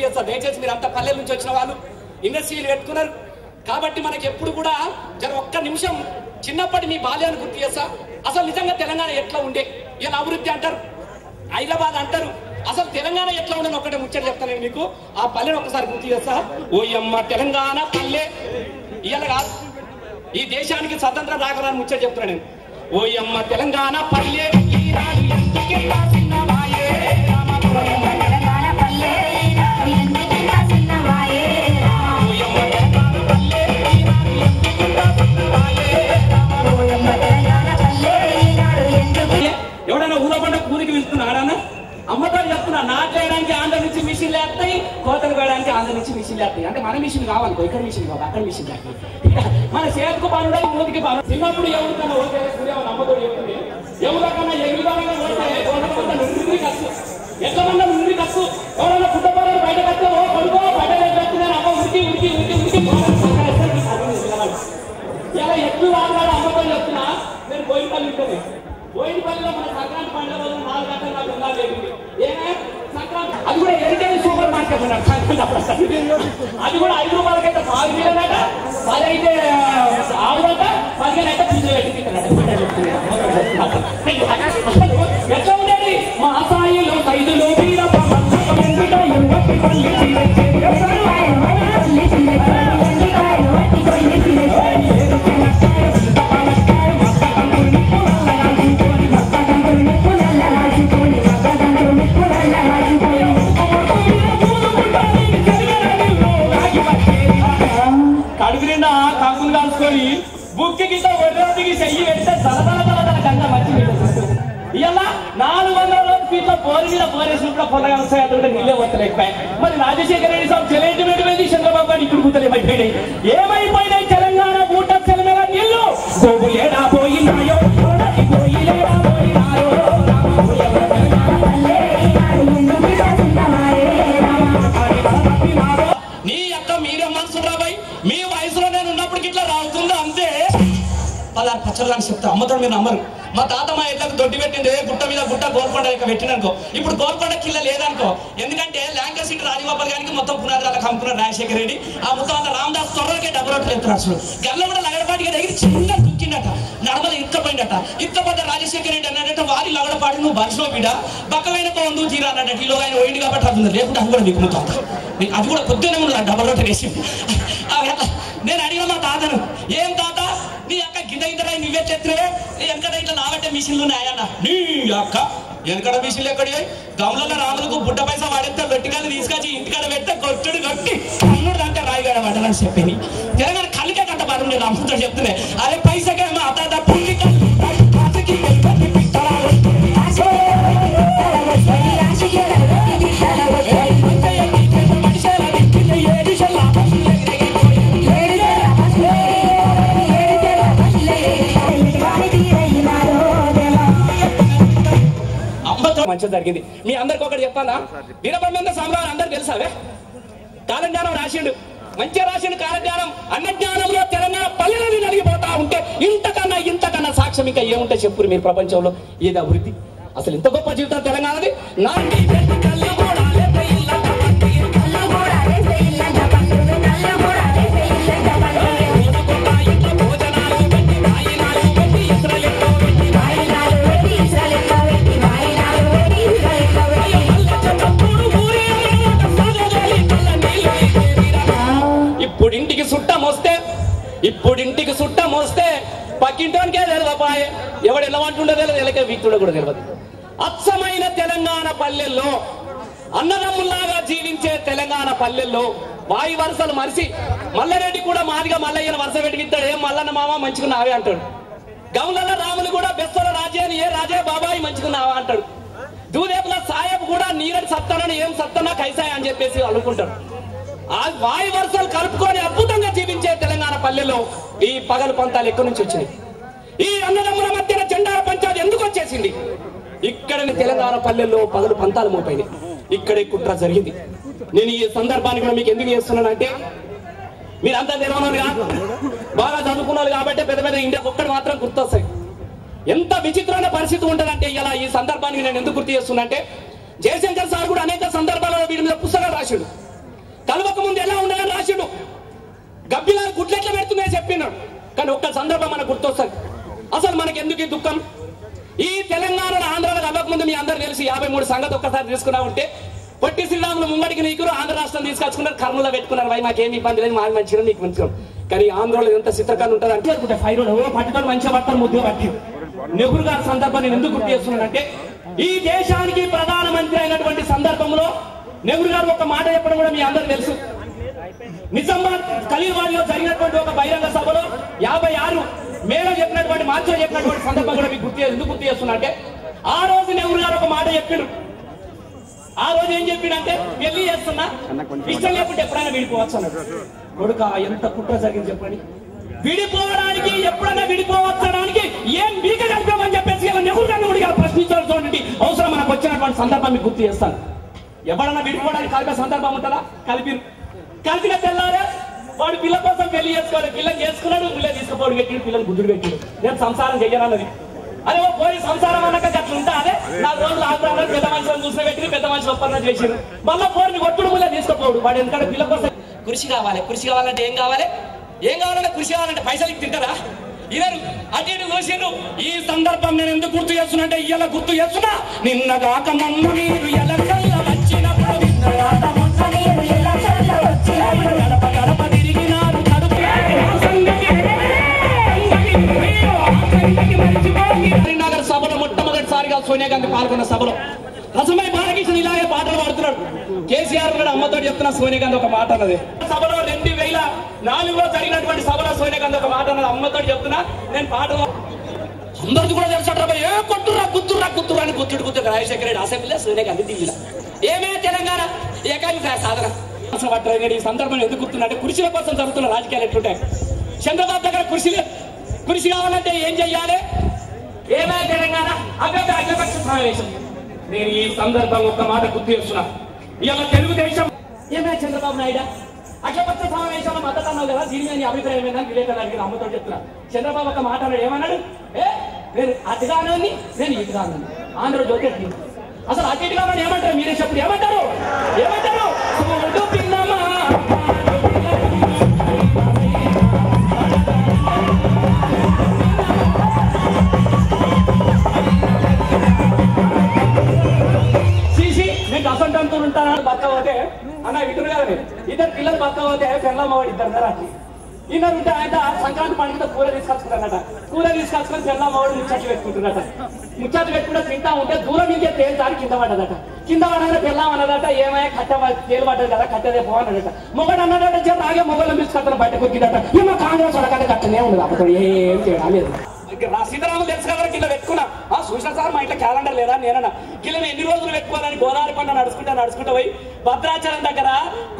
దయచేసి మీరు అంతా పల్లెల నుంచి వచ్చిన వాళ్ళు ఇండస్ట్రీలు పెట్టుకున్నారు కాబట్టి మనకి ఎప్పుడు కూడా జర ఒక్క నిమిషం చిన్నప్పటి మీ బాల్యాన్ని గుర్తు చేస్తా. అసలు నిజంగా తెలంగాణ ఎట్లా ఉండే, ఇలా అభివృద్ధి అంటారు, హైదరాబాద్ అంటారు, అసలు తెలంగాణ ఎట్లా ఉండని ఒకటే ముచ్చట చెప్తాను మీకు. ఆ పల్లెని ఒకసారి గుర్తు చేస్తా. ఓయమ్మ తెలంగాణ పల్లె ఇవాళ కాదు, ఈ దేశానికి స్వతంత్రం రాకరాని ముచ్చట చెప్తున్నా నేను. ఓయమ్మ తెలంగాణ పల్లె ఎవడైనా ఊళ్ళో పంట కూలికి వెళ్తున్నా ఆడానా అమ్మతారు చెప్తున్నా. నాటేయడానికి ఆంధ్ర నుంచి మిషన్లు వేస్తాయి, కోతలు వేయడానికి ఆంధ్ర నుంచి మిషన్లు వేస్తాయి. అంటే మన మిషన్ కావాలనుకో, ఇక్కడ మిషన్ కావాలి, అక్కడ మిషన్ లేకపోతే మన చేతికి పనుడు మూతికి పను. చిన్నప్పుడు ఎవరికన్నా ఓకే అమ్మతోడు చెప్తుంది, ఎవరికన్నా ఎగురుగా ఓటే ఖర్చు ఎంతమంది నుండి ఖర్చు. ఎవరైనా పుట్టపడాలి బయట కట్టే ఓ కొడుకో బయట కట్టుకున్నాను అమ్మ ఉరికి ఉరికి ఉరికి ఉరికి ఇలా ఎక్కువ వాడినాడు అమ్మతో చెప్తున్నా. నేను బోయినపల్లి ఉంటుంది, బోయినపల్లిలో మన సంక్రాంతి పండుగ రోజు 4 గంటలు నాకు ఉండాలి జరిగింది. ఏమే సంక్రాంతి అది కూడా ఎరికైనా సూపర్ మార్కెట్ ఉన్నాడు సంక్రాంతి, అది కూడా 5 రూపాయలకైతే 4 మీదనట, 10 అయితే 6 అంట, 15 అయితే పూజ పెట్టుకుంటున్నాడు. ఎట్లా ఉండేది మా సాయిలో ఖైదులో కడుపు నిండా కాకులు కాల్చుకొని బుక్కి కింద ఒడ్రోటికి చెయ్యి పెడితే తలతల తలతల గంట మంచి ఇలా 400 ఫీట్ల పోరు మీద పోరేసి పొలగా వస్తాయి. అక్కడ నీళ్ళే వస్తలేకపోయాయి. మరి రాజశేఖర రెడ్డి సాబ్ చెలెంటిమెంట్ మీద చంద్రబాబు గారు ఇప్పుడు కూతలేమైపోయినాయి. ఏమైపోయినాయి తెలంగాణ ఊట సెలమేళ నీళ్లు ఏడా పోయినాయో నీ అక్క మీరే మనసు రాబాయి. మీ వయసులో నేను ఉన్నప్పటికి ఇట్లా రావుతుందో అంతే. 16 పచ్చళ్ళని చెప్తా, అమ్మతో మీరు నమ్మరు. మా తాత మా ఇళ్ళకు దొడ్డి పెట్టింది గుట్ట మీద గుట్ట గోల్కొండ ఇక పెట్టిననుకో. ఇప్పుడు గోల్కొండ కిల్ల లేదనుకో, ఎందుకంటే ల్యాంకర్ సీట్ రాజగోపాల్ గారికి మొత్తం పునాదాలకు అమ్ముకున్నారు రాజశేఖర రెడ్డి. ఆ మొత్తం అంతా రామదాస్ త్వరకే డబ్బులు ఎత్తున్నారు. అసలు గల్ల కూడా లగడపాటిగా దగ్గర చిన్న దుక్కిండట, నడమల ఇక్కపోయిందట. ఇక్కపోతే రాజశేఖర రెడ్డి అన్నాడంటే వారి లగడపాటి నువ్వు బలిసిలో బిడ బక్కమైన కొందు తీరా అన్నట్టు. ఈలో ఆయన పోయింది కాబట్టి అది లేకుంటే అది కూడా మీకు మొత్తం అది కూడా పొద్దునే ఉన్నది డబ్బులు రొట్టె వేసి. నేను అడిగిన మా తాతను, ఏం తాత నీ అక్క గిద్ద గిద్దరా నువ్వే చెప్తున్నావే, వెనకడ ఇట్లా నావట్టే మిషన్లు ఉన్నాయన్న. నీ అక్క వెనకడ మిషన్లు ఎక్కడి గమలలో రాములకు బుడ్డ పైసా వాడేస్తే వెట్టికాలు తీసుకొచ్చి ఇంటికాడ పెడితే కొట్టుడు కొట్టి కన్నుడు అంటే రాయిగాడ పడ్డాలని చెప్పింది. తెలంగాణ కళ్ళకే కంట పరు నేను అమ్ముతో చెప్తున్నాయి. అదే పైసకేమో అత పుల్లి మంచిగా జరిగింది. మీ అందరికి ఒకటి చెప్పాలా, వీరబ్రహ్మేంద్ర స్వామి గారు అందరు తెలుసావే కాలజ్ఞానం రాసిండు, మంచిగా రాసిండు కాలజ్ఞానం. అన్నజ్ఞానంలో తెలంగాణ పల్లెలని నలిగిపోతా ఉంటే ఇంతకన్నా సాక్ష్యం ఇంకా ఏముంటే చెప్పురు మీరు ప్రపంచంలో. ఏది అభివృద్ధి, అసలు ఇంత గొప్ప జీవితం తెలంగాణది. ఇప్పుడింటికి సుట్టం వస్తే పక్కింటోనికే తెలియపాయే, ఎవడు ఎలా అంటుండో తెలియదు, ఎలాగే వీక్తుడో కూడా తెలియదు. అచ్చమైన తెలంగాణ పల్లెల్లో, అన్నదమ్ముల్లాగా జీవించే తెలంగాణ పల్లెల్లో వాయి వరుసలు మరిసి మల్లారెడ్డి కూడా మాదిగా మల్లయ్యను వరుస పెట్టిస్తాడు. ఏం మల్లన్న మామ మంచుకున్నావే అంటాడు. గౌలల రాములు కూడా బెస్తల రాజే అని ఏ రాజే బాబాయి మంచుకున్నావా అంటాడు. దూదేపుల సాయబ్ కూడా నీరని సత్తనని ఏం సత్తనా కైసాయ అని చెప్పేసి అనుకుంటాడు. ఆ వాయు వరుసలు కలుపుకొని అద్భుతంగా జీవించే తెలంగాణ పల్లెల్లో ఈ పగలు పంతాలు ఎక్కడి నుంచి వచ్చినాయి? ఈ అన్నదమ్ముల మధ్యన జెండాల పంచాయతీ ఎందుకు వచ్చేసింది? ఇక్కడ తెలంగాణ పల్లెల్లో పగలు పంతాలు మోపైనాయి. ఇక్కడే కుట్ర జరిగింది. నేను ఈ సందర్భాన్ని కూడా మీకు ఎందుకు చేస్తున్నానంటే, మీరంతా తెలియదు బాగా చదువుకున్నారు కాబట్టి పెద్ద పెద్ద ఇండియా ఒక్కటి మాత్రం గుర్తొస్తాయి. ఎంత విచిత్రమైన పరిస్థితి ఉంటదంటే ఇలా ఈ సందర్భానికి నేను ఎందుకు గుర్తు చేస్తున్నా అంటే జయశంకర్ సార్ కూడా అనేక సందర్భాలలో వీడి మీద పుస్తకాలు రాశాడు. కలవక ముందు ఎలా ఉండదని రాసిండు. గబ్బిలా గుడ్లెట్లా పెడుతున్నాయని చెప్పినాడు. కానీ ఒక్క సందర్భం మనకు గుర్తొస్తుంది. అసలు మనకి ఎందుకు ఈ దుఃఖం? ఈ తెలంగాణలో ఆంధ్రాలో కలవక ముందు మీ అందరూ తెలిసి 53 సంగతి ఒక్కసారి తీసుకున్నా ఉంటే పొట్టి శ్రీరాములు ముంగడికి నీకు ఆంధ్ర రాష్ట్రం తీసుకొచ్చుకున్నారు, కర్నూలులో పెట్టుకున్నారు. భయ మాకేమి ఇబ్బంది లేదు, మాది మంచిగా నీకు మంచిగా. కానీ ఆంధ్రలో ఎంత చిత్రకాన్ని ఉంటుంది అంటే 5 రోజులు పట్టుకొని మంచిగా పడతారు, ముద్దుగా పట్టి. నెహ్రూ గారి సందర్భం నేను ఎందుకు గుర్తు చేస్తున్నానంటే ఈ దేశానికి ప్రధానమంత్రి అయినటువంటి సందర్భంలో నెహ్రూ గారు ఒక మాట చెప్పడం కూడా మీ అందరూ తెలుసు. నిజామాబాద్ ఖలీల్వాడిలో జరిగినటువంటి ఒక బహిరంగ సభలో 56 మేలో చెప్పినటువంటి మార్చిలో చెప్పినటువంటి సందర్భం కూడా మీకు ఎందుకు గుర్తు చేస్తున్నా అంటే ఆ రోజు నెహ్రూ గారు ఒక మాట చెప్పాడు. ఆ రోజు ఏం చెప్పిండంటే పెళ్లి చేస్తున్నా, ఇష్టం లేకుంటే ఎప్పుడైనా విడిపోవచ్చు అన్నాడు. కొడుక ఎంత కుట్ర జరిగింది చెప్పండి. విడిపోవడానికి ఎప్పుడైనా విడిపోవచ్చడానికి ఏం బీక కలిపామని చెప్పేసి నెహ్రూ గారిని ప్రశ్నించాల్సి అవసరం మనకు వచ్చినటువంటి సందర్భం మీకు గుర్తు చేస్తాను. ఎవడన్నా విడిపోవడానికి కలిపే సందర్భం ఉంటుందా? కలిపిన తెల్లారే వాడు పిల్ల కోసం పెళ్లి చేసుకోవాలి, పిల్లని చేసుకున్నాడు, పిల్ల తీసుకుపోడు పెట్టిడు, పిల్లలు గుడ్డుడు పెట్టిడు. నేను సంసారం చెయ్యాలన్నది. అదే ఓ పోయి సంసారం అన్నాక అట్లా ఉంటా. అదే 4 రోజులు ఆగ్రహంలో పెద్ద మనుషులను చూసిన పెట్టి పెద్ద మనుషులు ఒప్పందం చేసారు. మళ్ళీ పోరిని కొట్టుడు ముళ్ళ తీసుకుపోడు. వాడు ఎందుకంటే పిల్ల కోసం కృషి కావాలి. కృషి కావాలంటే ఏం కావాలి? ఏం కావాలంటే కృషి కావాలంటే పైసలు తింటారా? ఇద్దరు అటు ఇటు చూసిండు. ఈ సందర్భం నేను ఎందుకు గుర్తు చేస్తున్నా అంటే ఇవాళ గుర్తు చేస్తున్నా. నిన్నగాక మొన్న మీరు ఎలక్షన్ల వచ్చినప్పుడు గడప గడప తిరిగినారు కరీంనగర్ సభలో మొట్టమొదటిసారిగా సోనియా గాంధీ పాల్గొన్న సభలో రసమై బాలకృష్ణ ఇలాగే పాటలు పాడుతున్నాడు. కేసీఆర్ కూడా అమ్మతో చెప్తున్నా సోనియా గాంధీ ఒక మాట అన్నది. సభలో 2004లో జరిగినటువంటి సభలో సోనియా గాంధీ ఒక మాట అన్నది. అమ్మతో చెప్తున్నా నేను పాటలు అందరికీ కూడా తెలుసు. ఏ కొట్టురా గుత్తురా అని గుర్తుడు రాజశేఖర రెడ్డి అసెంబ్లీలో సోనియా గాంధీ ఢిల్లీలో ఏమే తెలంగాణ ఏకాంగి సాధన. ఈ సందర్భం ఎందుకు గుర్తున్నంటే కృషిల కోసం జరుగుతున్న రాజకీయాలు ఎట్లుంటాయి. చంద్రబాబు దగ్గర కృషి కావాలంటే ఏం చెయ్యాలి? ఏమే తెలంగాణ అఖిలపక్ష సమావేశం. నేను ఈ సందర్భంగా ఒక మాట గుర్తు చేస్తున్నా. ఇవాళ తెలుగుదేశం ఏమే చంద్రబాబు నాయుడు అఖిలపక్ష సమావేశంలో మద్దతు అన్నావు కదా, దీని మీద అభిప్రాయం ఏమైనా విలేకరులకి అమ్మతో చెప్తున్నా. చంద్రబాబు ఒక మాట అన్నాడు. ఏమన్నాడు? నేను అటుగాను నేను ఇటుగాను. ఆంధ్రజ్యోతి అసలు అటు ఇటుగా ఏమంటారు? మీరే చెప్పు. ఏమంటారు? నేను అసంటంతో ఉంటాను బక్క పోతే అన్న ఇద్దరు కదా, ఇద్దరు పిల్లలు బక్క పోతే పెళ్ళమ్మవాడు ఇద్దరు కదా ఇన్నర్ ఉంటే ఆయన సంక్రాంతి పండుగ కూర తీసుకొచ్చుకుంటారట. కూర తీసుకొచ్చుకొని పెళ్ళమ్మవాడు ముచ్చట్లు పెట్టుకుంటున్నట. ముచ్చట్లు పెట్టుకుంటే తింటా ఉంటే దూరం ఇంకే తేల్చాలి కింద పడ్డదట. కింద పడగానే పెళ్ళాం అన్నదట. ఏమయ్యా కట్టె తేలు పడ్డది కదా, కట్టెదే పోవన్నదట. మొగడు అన్నదట చెప్పి ఆగే మొగలు తీసుకొస్తాను బయట కొద్దిదట. ఏమో కాంగ్రెస్ వాడకంటే కట్టనే ఉండదు. అప్పుడు ఏం చేయడం సీతారాములు తెలుసు కదా కింద పెట్టుకున్నా. చూసిన సార్ మా ఇంట్లో క్యాలెండర్ లేదా నేనన్నా కిలో ఎన్ని రోజులు పెట్టుకోవాలని గోదావరి పంట నడుచుకుంటూ పోయి భద్రాచలం దగ్గర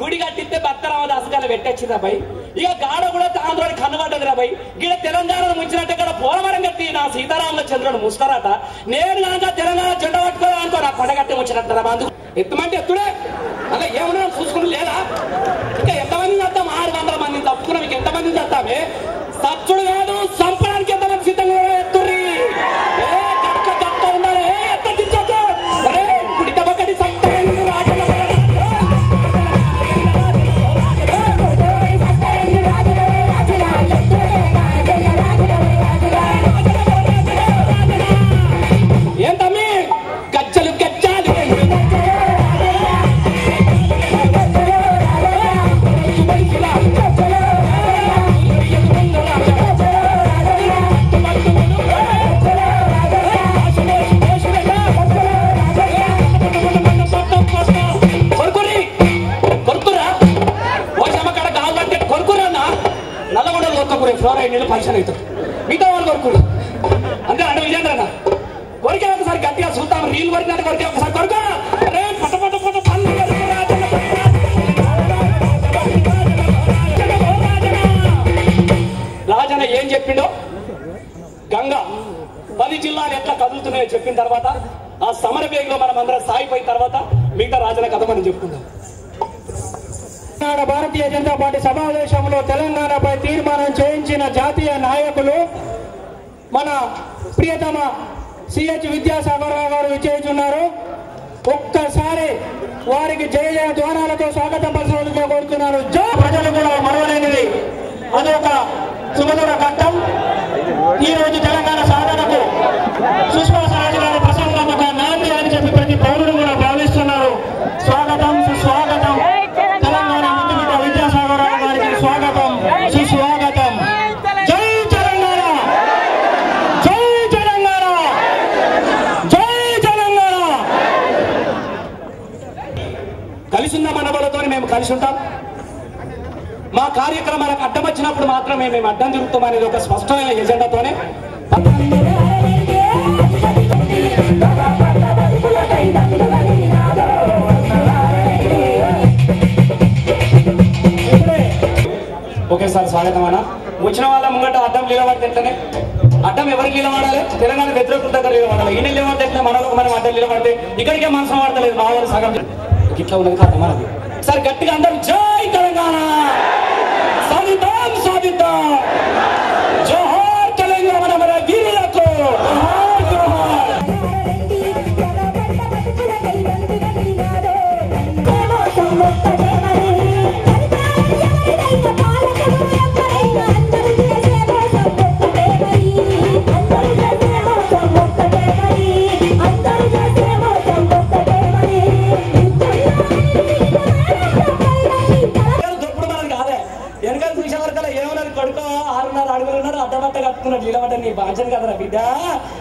గుడి కట్టిస్తే భక్తరామదాసకాలు పెట్టొచ్చింది అబ్బాయి. ఇక గాడ కూడా ఆంధ్రానికి కనబడ్డది రాబాయి. గిడ తెలంగాణలో ముంచినట్టు ఇక్కడ పోలవరం కట్టి నా సీతారాముల చంద్రుడు ముస్తారట. నేను కనుక తెలంగాణ జెండా పట్టుకోవాలనుకో నా కొండగట్టి వచ్చినట్టు రా బాంధు. ఎత్తుమంటే ఎత్తుడే అలా ఏమన్నా చూసుకుని లేదా? ఇంకా ఎంతమంది చేద్దాం? 600 మందిని తప్పుకున్నా. మీకు ఎంతమందిని చేద్దామే? సచ్చుడు కాదు, సంపడానికి ఎంతమంది సిద్ధంగా ఎత్తుర్రి. ఉండాలి ఎత్తించొద్దు. ఇప్పుడు ఇతబక్కడి ఏంటమ్మి గచ్చలు గచ్చాలి. ఫ్లోరైడ్ నీళ్ళు పరిచయం అవుతుంది. మిగతా వాళ్ళు కొరుకురు అంతే అంటే విజేంద్ర కొరికే ఒకసారి గట్టిగా చూద్దాం. రీల్ కొరికినట్టు కొరికే ఒకసారి కొరుకు. రాజన ఏం చెప్పిండో గంగా 10 జిల్లాలు ఎట్లా కదులుతున్నాయో చెప్పిన తర్వాత ఆ సమర వేగంలో మనం అందరం సాగిపోయిన తర్వాత మిగతా రాజన కథ మనం చెప్పుకుందాం. భారతీయ జనతా పార్టీ సమావేశంలో తెలంగాణపై తీర్మానం చేయించిన జాతీయ నాయకులు మన ప్రియతమ సిహెచ్ విద్యాసాగర్ రావు గారు విచ్చేస్తున్నారు. ఒక్కసారి వారికి జయ జయ ద్వారాలతో స్వాగతం పరచవలసిందిగా కోరుతున్నాను. ప్రజలు కూడా మరవలేనిది అదొక సుమధుర ఘట్టం. ఈ రోజు తెలంగాణ సాధనకు సుష్మా స్వరాజ్ గారి ప్రసంగం ఒక నాంది అని చెప్పి ప్రతి పౌరుడు కూడా భావిస్తున్నారు. స్వాగతం, సుస్వాగతం. తెలంగాణ ముద్దుబిడ్డ విద్యాసాగర్ రావు గారికి స్వాగతం, సుస్వాగతం. జై తెలంగాణ, జై తెలంగాణ, జై తెలంగాణ. కలిసి ఉన్న మనబలతో మేము కలిసి ఉంటాం. మా కార్యక్రమాలకు అడ్డం వచ్చినప్పుడు మాత్రమే మేము అడ్డం తిరుగుతాం అనేది ఒక స్పష్టమైన ఎజెండాతోనే ఒకేసారి స్వాగతం అన్న. వచ్చిన వాళ్ళ ముంగట అడ్డం నిలబడితే ఎట్లనే అడ్డం ఎవరికి నిలబడాలి? తెలంగాణ వ్యతిరేకుల దగ్గర నిలబడాలి. ఈ నెల నిలబడితే మనలోకి మనం అడ్డం నిలబడితే ఇక్కడికే మనసు వాడతలేదు. మా వాళ్ళు సగం ఇట్లా ఉన్నది కాదు మనది. సరే గట్టిగా అందరూ జై తెలంగాణ, సాధిద్దాం సాధిద్దాం, జోహార్ తెలంగాణ మన వీరులకు, జోహార్ జోహార్. నిలబడ్డ నీ బాధ్యత కదరా బిడ్డ.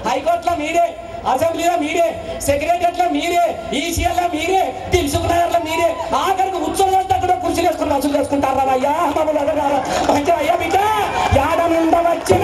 హైకోర్టులో మీరే, అసెంబ్లీలో మీరే, సెక్రటరియట్లో మీరే, ఈసీఎల్లో మీరే, తెలుసుకున్నారలో మీరే, ఆఖరికి ఉత్సవాలు తగ్గడం కుర్చీలు వేసుకుని వసూలు చేసుకుంటారా అయ్యా? మమ్మల్ని అడగారా అయ్యా బిడ్డ? యాడ నుండ వచ్చిన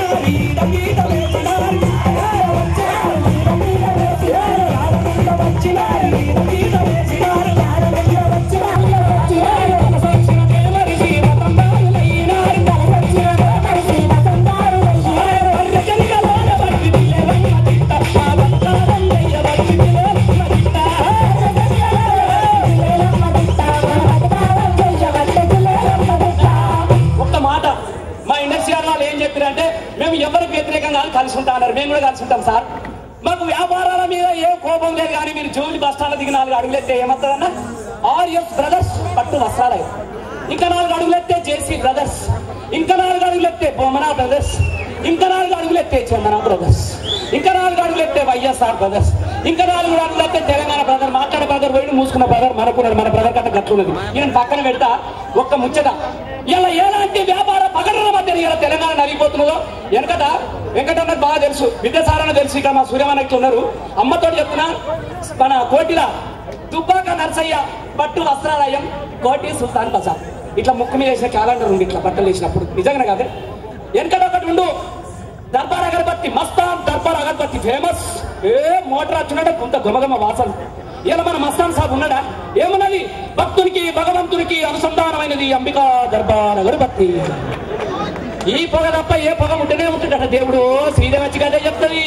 మేము ఎవరికి వ్యతిరేకంగా కలిసి ఉంటా అన్నారు. మేము కూడా కలిసి ఉంటాం సార్. మాకు వ్యాపారాల మీద ఏ కోపం లేదు. కానీ మీరు జోలి బస్టాండ్లో దిగి 4 అడుగులెత్తే ఏమవుతుందన్నా? ఆర్ఎస్ బ్రదర్స్ పట్టు వస్త్రాలయం, ఇంకా 4 అడుగులెత్తే జేసీ బ్రదర్స్, ఇంకా 4 అడుగులెత్తే బొమ్మనా బ్రదర్స్, ఇంకా 4 అడుగులెత్తే చందన బ్రదర్స్, ఇంకా 4 అడుగులెత్తే వైఎస్ఆర్ బ్రదర్స్, ఇంకా 4 అడుగులెత్తే తెలంగాణ బ్రదర్. మాట్లాడే బ్రదర్ పోయి మూసుకున్న బ్రదర్ మనకున్నాడు. మన బ్రదర్ కంటే గట్లున్నది. ఈయన పక్కన పెడతా ఒక్క ముచ్చట. ఇలా ఎలాంటి వ్యాపార పగడల మధ్య ఇలా తెలంగాణ నలిగిపోతున్నదో వెనకట వెంకటన్నకు బాగా తెలుసు, విద్యాసారణ తెలుసు. ఇక్కడ మా సూర్యమన్నకి ఉన్నారు. అమ్మతో చెప్తున్నా, మన కోటిల దుబ్బాక నర్సయ్య పట్టు వస్త్రాలయం, కోటి సుల్తాన్ బజార్, ఇట్లా ముక్కు మీద వేసిన క్యాలెండర్ ఉంది. ఇట్లా బట్టలు వేసినప్పుడు నిజంగానే కాదే. వెనకట ఒకటి ఉండు, దర్బార్ అగరబత్తి, మస్తాన్ దర్బార్ అగరబత్తి ఫేమస్. మోటార్ వచ్చినట్టు కొంత గమగమ వాసన. ఇలా మన మస్తాన్ సాబ్ ఉన్నాడా? ఏమన్నది? భక్తునికి భగవంతునికి అనుసంధానమైనది అంబికా దర్బార్ అగరబత్తి. ఈ పొగ తప్ప ఏ పొగ ఉంటేనే ఉంటుందట. దేవుడు శ్రీదేవచ్చి కదే చెప్తుంది,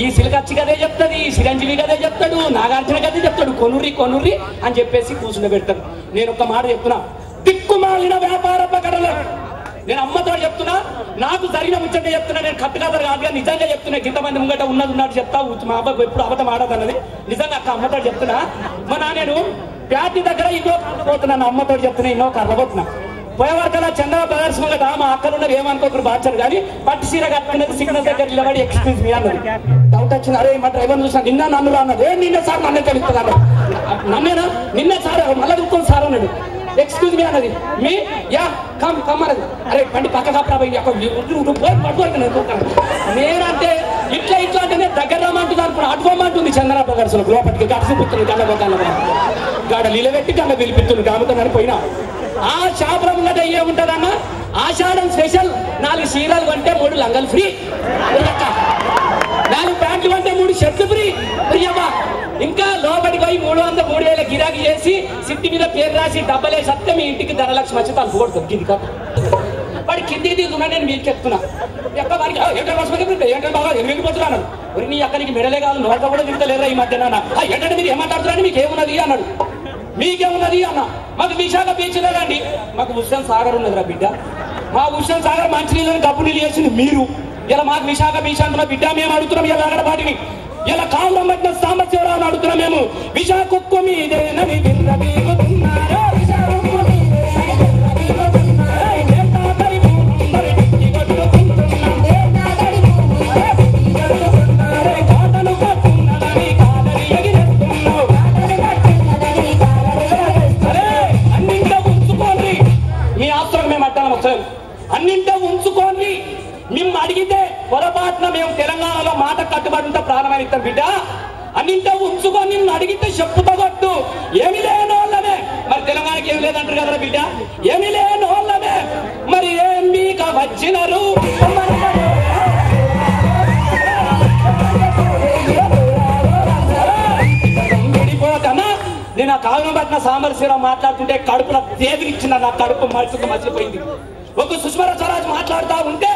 ఈ సిలకచ్చి కదే చెప్తుంది, చిరంజీవి కదే చెప్తాడు, నాగార్జున కదే చెప్తాడు. కొనుర్రి కొనుర్రి అని చెప్పేసి కూర్చుని పెడతాడు. నేను ఒక మాట చెప్తున్నా, దిక్కుమాలిన వ్యాపార పకడలు. నేను అమ్మతో చెప్తున్నా, నాకు జరిగిన ముచ్చట చెప్తున్నా. నేను కట్టుకథలు కాదుగా నిజంగా చెప్తున్నా. ఇంతమంది ముంగట ఉన్నట్టు చెప్తా. మా అబ్బాయి ఎప్పుడు అబద్ధం ఆడదన్నది నిజంగా అక్క అమ్మతో చెప్తున్నా. నేను ప్యాటి దగ్గర ఇన్నో పోతున్నాను. అమ్మతో చెప్తున్నా, ఇన్నో కర్రబోతున్నా. పోయేవారికల చంద్ర బ్రదర్స్ ముంగట మా అక్కలు ఉన్నారు. ఏమనుకోకరు బాధ్యత. కానీ పట్టు సీర కట్టుకునేది సిగ్నల్ దగ్గర నిలబడి ఎక్స్క్యూజ్ మీ అన్నది. డౌట్ వచ్చింది. అరే మా డ్రైవర్ చూసినా నిన్న నన్ను అన్నది. నిన్న సార్ నన్నే తెలుస్తుంది. నన్నేనా? నిన్న సార్ మళ్ళీ చూస్తుంది సార్ అన్నాడు. ఎక్స్క్యూజ్ మీ అన్నది. మీ యా కమ్ కమ్ అన్నది. అరే బండి పక్క కాపరాబోయి నేనంటే ఇట్లా ఇట్లా అంటే దగ్గర రమ్మంటుంది అనుకున్నా. అడ్వమంటుంది చంద్ర బ్రదర్స్ లోపలికి గడిచిపుతుంది. గాడ నిలబెట్టి గల్ల పిలిపిస్తుంది. గామతో పోయినా ఆ షాపుల ముంగట ఏముంటదన్నా? ఆషాఢం స్పెషల్ 4 చీరలు కొంటే 3 లంగలు ఫ్రీ, 4 ప్యాంట్లు కొంటే 3 షర్ట్లు ఫ్రీ. ఇంకా లోపలికి పోయి 300-3,000 గిరాకీ చేసి సిట్టి మీద పేరు రాసి డబ్బలేసి వస్తే మీ ఇంటికి ధనలక్ష్మి వచ్చి తలుపు కూడా దొరికింది కాదు. వాడి కిందికి దిగుతున్నా. నేను మీకు చెప్తున్నా, ఎక్క వారికి ఏంటంటే బాగా వెళ్ళిపోతున్నాను. నీ అక్కడికి మెడలే కాదు, నోట కూడా తింటలేరా ఈ మధ్యన. ఏంటంటే మీరు ఏమాట్లాడుతున్నారని మీకు ఏమున్నది అన్నాడు. మీకేమున్నది అన్న? మాకు విశాఖ బీచ్ లేదండి. మాకు హుస్సేన్ సాగర్ ఉన్నదిరా బిడ్డ. మా హుస్సేన్ సాగర్ మంచినీళ్ళని కప్పు నీళ్ళు చేసింది మీరు. ఇలా మాకు విశాఖ బీచ్ అంటున్నా బిడ్డ. మేము అడుగుతున్నాం ఇలా అగడపాటిని. ఇలా కాలం పట్టిన సామర్థ్యరావు అడుగుతున్నాం మేము. విశాఖ కుక్కు మీదే నవి వస్తాం. అన్నింటో ఉంచుకొని మేము అడిగితే పొరపాటున మేము తెలంగాణలో మాట కట్టుబడి ఉంటే ప్రాణమైన ఇస్తాం బిడ్డ. అన్నింటో ఉంచుకొని నిన్ను అడిగితే చెప్పుతో కొట్టు. ఏమి లేని వాళ్ళమే మరి తెలంగాణకి ఏమి లేదంటారు కదా బిడ్డ. ఏమి లేని వాళ్ళమే మరి ఏం మీక వచ్చినారు. విడిపోతానా నేను ఆ కాలం పట్టిన సామరస్యరావు మాట్లాడుతుంటే కడుపులో తేదిరిచ్చిన నా కడుపు మర్చిపోయింది. ఒక సుష్మా స్వరాజ్ మాట్లాడుతూ ఉంటే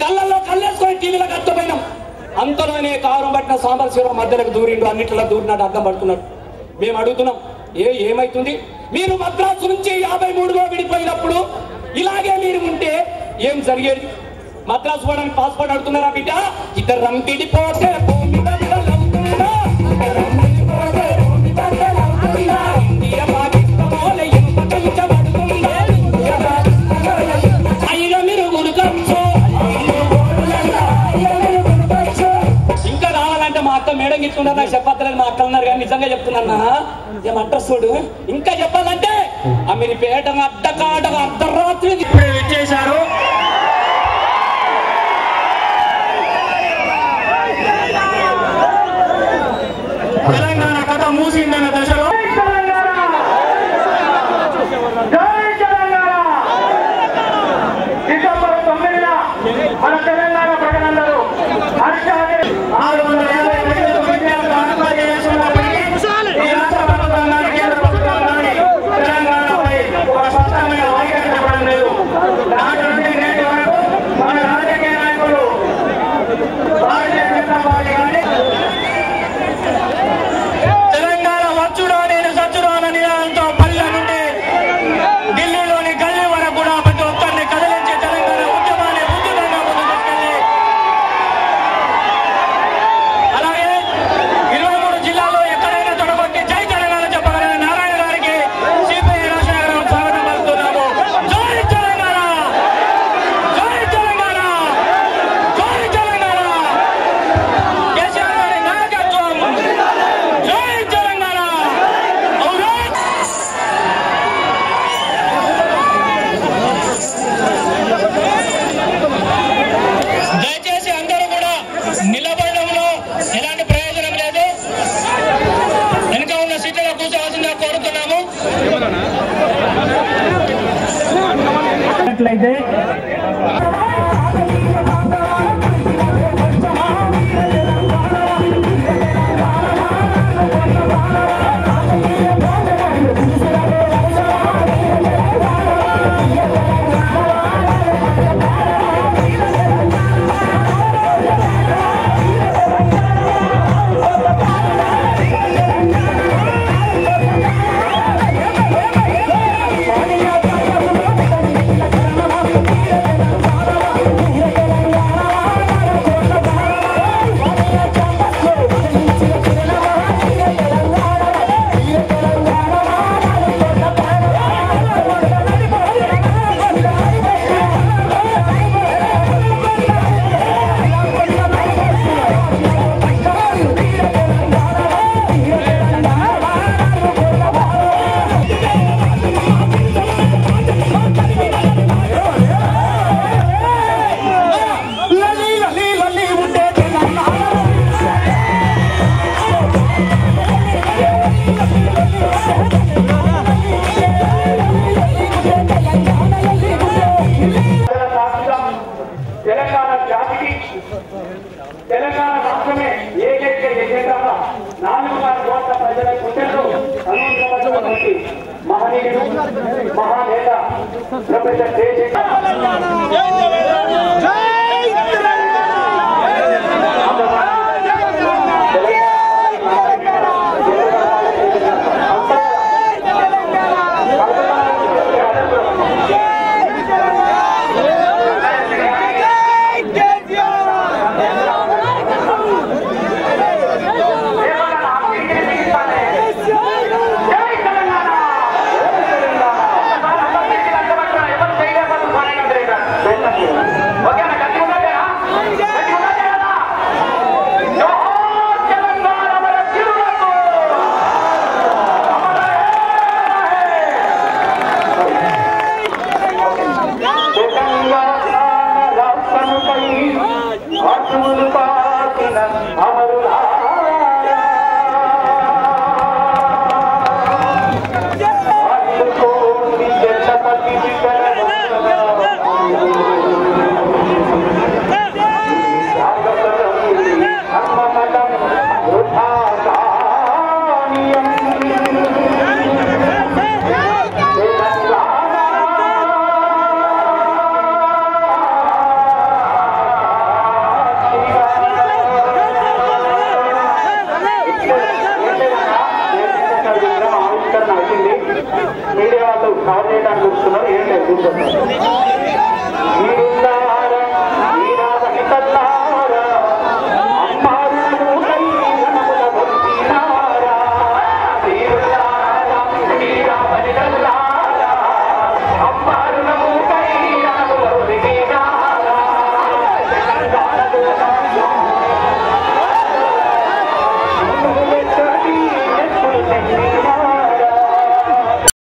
కళ్ళల్లో కళ్ళేసుకొని టీవీలో కట్టపోయినాం. అంతలోనే కారం పట్టిన సాంబశివరావు మధ్యలోకి దూరిండు. అన్నిట్లో దూరినాడు, అడ్డం పడుతున్నాడు. మేము అడుగుతున్నాం ఏమైతుంది? మీరు మద్రాసు నుంచి 53లో విడిపోయినప్పుడు ఇలాగే మీరు ఉంటే ఏం జరిగేది? మద్రాసు పోవడానికి పాస్పోర్ట్ అడుగుతున్నారా బిడ్డ? ఇద్దరు రంపిడిపోతే భూమి బద్దలవుతుందా? ఇండియా పాకిస్తాన్ ఇనుపకలించబడుతుందా? అయినా మీరు గురుకచ్చు. ఇంకా కావాలంటే మా అక్క మేడం ఇచ్చుకున్నారు. నాకు చెప్పలేదు, మా అక్క ఉన్నారు కానీ నిజంగా చెప్తున్నా ఏం అడ్రస్ చూడు. ఇంకా చెప్పాలంటే మీరు పేట అడ్డకాడగా అర్ధరాత్రి ఇప్పుడే విచ్చేశారు. తెలంగాణ కథ మూసిందన్న దశలో డిసెంబర్ 9న మన తెలంగాణ ప్రజలందరూ హర్షాన్ని 652 విజయాలను ఆత్మహత్య చేసుకున్నప్పటికీ ఈ రాష్ట్ర ప్రభుత్వాన్ని కేంద్ర ప్రభుత్వాన్ని తెలంగాణపై ఒక స్పష్టమైన వైఖరి చెప్పడం లేదు. నాటి నుండి నేటి వరకు మన రాజకీయ నాయకులు భారతీయ జనతా పార్టీ కానీ తెలంగాణ వచ్చుడా నేను సచ్చుడా అన్న నినాదంతో పల్లె నుండి ఢిల్లీలోని గల్లీ వరకు కూడా ప్రతి ఒక్కరిని కదిలించి తెలంగాణ ఉద్యమాన్ని ఉద్యమంగా ముందుకెళ్ళి అలాగే 23 జిల్లాల్లో ఎక్కడైనా తొడగొట్టి జై తెలంగాణ చెప్పగలిగిన నారాయణ గారికి సిపిఐ రాష్ట్ర స్వాగతం పలుకుతున్నాము. జై తెలంగాణ, జై తెలంగాణ, జై తెలంగాణ. కేసీఆర్ గారి నాయకత్వం. జై తెలంగాణ. దయచేసి అందరూ కూడా నిలబడడంలో ఎలాంటి ప్రయోజనం లేదు. వెనుక ఉన్న సీట్లలో కూర్చోవాల్సిందిగా కోరుతున్నాము. తెలంగాణ జాతికి తెలంగాణ రాష్ట్రమే ఏకైక ఎజెండాగా 4 కోట్ల ప్రజల గుండెల్లో అనుభవించబడినటువంటి మహనీయుడు మహానేత ప్రొఫెసర్ జై పెట్టడానికి చూస్తున్నారు. ఏం లేదు కూర్చోండి. మీరున్న